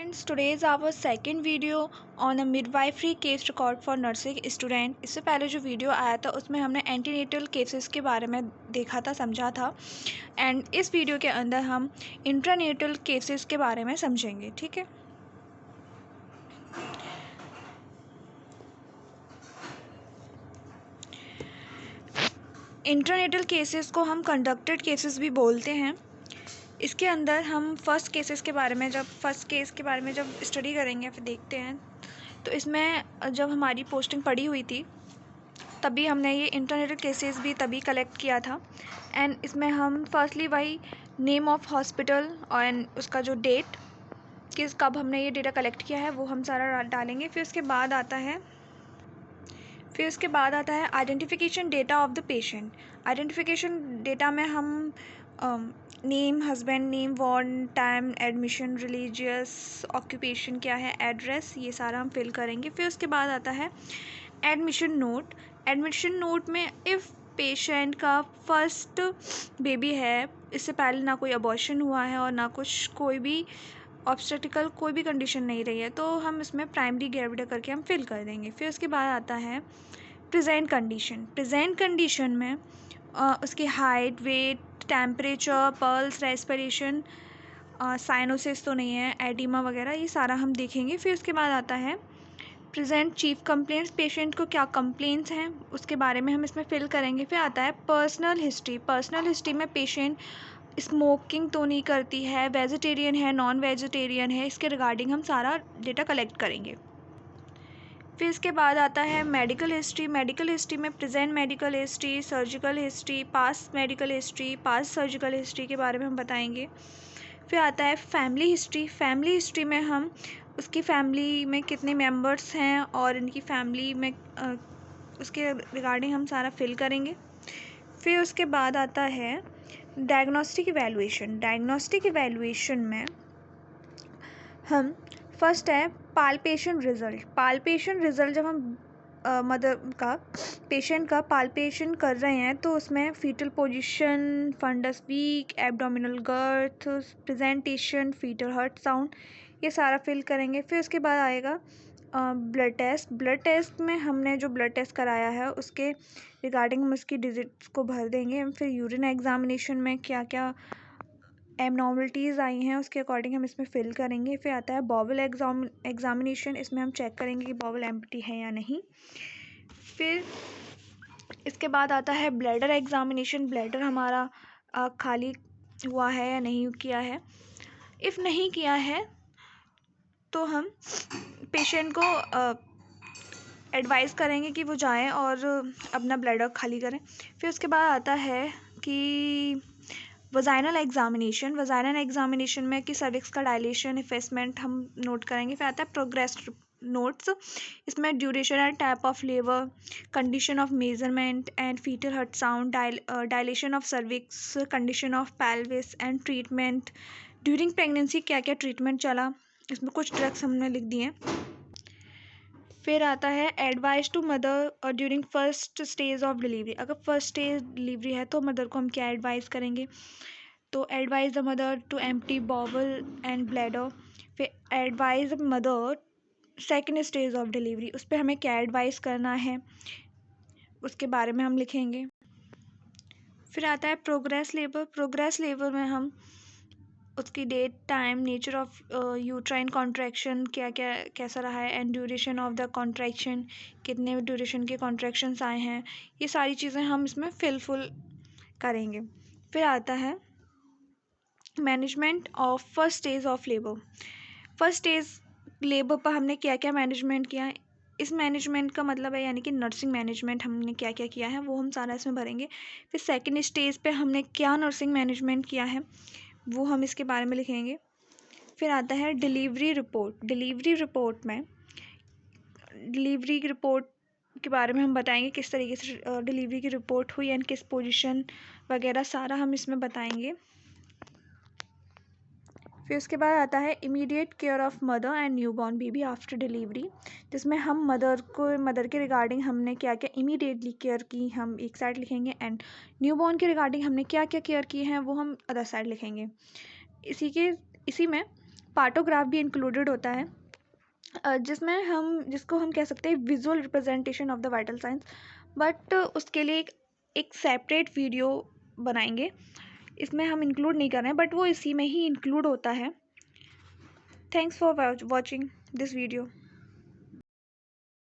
Friends, today is our second video on a midwifery case record for nursing student। इससे पहले जो video आया था उसमें हमने एंटीनेटल केसेस के बारे में देखा था, समझा था। एंड इस वीडियो के अंदर हम इंट्रानेटल केसेस के बारे में समझेंगे, ठीक है। इंट्रानेटल केसेस को हम कंडक्टेड केसेस भी बोलते हैं। इसके अंदर हम फर्स्ट केस के बारे में जब स्टडी करेंगे फिर देखते हैं, तो इसमें जब हमारी पोस्टिंग पड़ी हुई थी तभी हमने ये इंटरनेटल केसेस भी तभी कलेक्ट किया था। एंड इसमें हम फर्स्टली वही नेम ऑफ हॉस्पिटल और उसका जो डेट कब हमने ये डेटा कलेक्ट किया है वो हम सारा डालेंगे। फिर उसके बाद आता है identification data of the patient. Identification data में हम name, husband name, ward, time, admission, religious, occupation क्या है, एड्रेस, ये सारा हम फिल करेंगे। फिर उसके बाद आता है एडमिशन नोट। एडमिशन नोट में इफ़ पेशेंट का फर्स्ट बेबी है, इससे पहले ना कोई अबॉर्शन हुआ है और ना कोई भी ऑब्स्टेटिकल कोई भी कंडीशन नहीं रही है, तो हम इसमें प्राइमरी ग्रेविडा करके हम फिल कर देंगे। फिर उसके बाद आता है प्रेजेंट कंडीशन। प्रेजेंट कंडीशन में उसकी height, weight, temperature, pulse, respiration, cyanosis तो नहीं है, एडिमा वगैरह, ये सारा हम देखेंगे। फिर उसके बाद आता है प्रेजेंट चीफ कंप्लेंट्स। पेशेंट को क्या कंप्लेंट्स हैं उसके बारे में हम इसमें फिल करेंगे। फिर आता है पर्सनल हिस्ट्री। पर्सनल हिस्ट्री में पेशेंट स्मोकिंग तो नहीं करती है, वेजिटेरियन है, नॉन वेजिटेरियन है, इसके रिगार्डिंग हम सारा डेटा कलेक्ट करेंगे। फिर इसके बाद आता है मेडिकल हिस्ट्री। मेडिकल हिस्ट्री में present medical history, surgical history, past medical history, past surgical history के बारे में हम बताएंगे। फिर आता है फैमिली हिस्ट्री। फैमिली हिस्ट्री में हम उसकी फैमिली में कितने मेंबर्स हैं और इनकी फैमिली में उसके रिगार्डिंग हम सारा फिल करेंगे। फिर उसके बाद आता है डायग्नोस्टिक इवैल्यूएशन। डायग्नोस्टिक इवैल्यूएशन में हम फर्स्ट है पाल्पेशन रिज़ल्ट। पाल्पेशन रिज़ल्ट जब हम पेशेंट का पाल्पेशन कर रहे हैं तो उसमें foetal position, fundus week, abdominal girth, presentation, foetal heart sound, ये सारा फिल करेंगे। फिर उसके बाद आएगा ब्लड टेस्ट। ब्लड टेस्ट में हमने जो ब्लड टेस्ट कराया है उसके रिगार्डिंग हम उसकी डिजिट्स को भर देंगे। फिर यूरिन एग्जामिनेशन में क्या क्या एबनॉर्मलिटीज़ आई हैं उसके अकॉर्डिंग हम इसमें फिल करेंगे। फिर आता है बॉवल एग्जामिनेशन। इसमें हम चेक करेंगे कि बॉवल एम्प्टी है या नहीं। फिर इसके बाद आता है ब्लैडर एग्जामिनेशन। ब्लैडर हमारा खाली हुआ है या नहीं किया है। इफ़ नहीं किया है तो हम पेशेंट को एडवाइस करेंगे कि वो जाएं और अपना ब्लैडर खाली करें। फिर उसके बाद आता है कि वजाइनल एग्जामिनेशन। वजाइनल एग्जामिनेशन में कि सर्विक्स का डायलेशन, इफेसमेंट हम नोट करेंगे। फिर आता है प्रोग्रेस नोट्स। इसमें duration and type of labour, condition of measurement and foetal heart sound, dilation of cervix, condition of pelvis and treatment, during pregnancy क्या क्या ट्रीटमेंट चला, इसमें कुछ ड्रग्स हमने लिख दिए। फिर आता है advice to mother during first stage of delivery. अगर फर्स्ट स्टेज डिलीवरी है तो मदर को हम क्या एडवाइस करेंगे, तो advice the mother to empty bowel and bladder. फिर advice the mother second stage of delivery, उस पर हमें क्या एडवाइस करना है उसके बारे में हम लिखेंगे। फिर आता है प्रोग्रेस लेबर। प्रोग्रेस लेबर में हम उसकी date, time, nature of uterine contraction कैसा रहा है, and duration of the contraction, कितने ड्यूरेशन के कॉन्ट्रैक्शंस आए हैं, ये सारी चीज़ें हम इसमें फिल करेंगे। फिर आता है management of first stage of labour. First stage labour पर हमने क्या क्या मैनेजमेंट किया है, इस मैनेजमेंट का मतलब है यानी कि नर्सिंग मैनेजमेंट हमने क्या क्या किया है वो हम सारा इसमें भरेंगे। फिर सेकेंड स्टेज पे हमने क्या नर्सिंग मैनेजमेंट किया है वो हम इसके बारे में लिखेंगे। फिर आता है डिलीवरी रिपोर्ट। डिलीवरी रिपोर्ट में डिलीवरी रिपोर्ट के बारे में हम बताएंगे किस तरीके से डिलीवरी की रिपोर्ट हुई एंड किस पोजीशन वगैरह सारा हम इसमें बताएंगे। फिर उसके बाद आता है immediate care of mother and newborn baby after delivery, जिसमें हम मदर के रिगार्डिंग हमने क्या क्या इमीडिएटली केयर की हम एक साइड लिखेंगे, एंड न्यूबॉर्न के रिगार्डिंग हमने क्या क्या केयर की हैं वो हम अदर साइड लिखेंगे। इसी में पार्टोग्राफ भी इंक्लूडेड होता है, जिसको हम कह सकते हैं visual representation of the vital science. But उसके लिए एक सेपरेट वीडियो बनाएंगे, इसमें हम इंक्लूड नहीं कर रहे हैं, बट वो इसी में ही इंक्लूड होता है। Thanks for watching this video.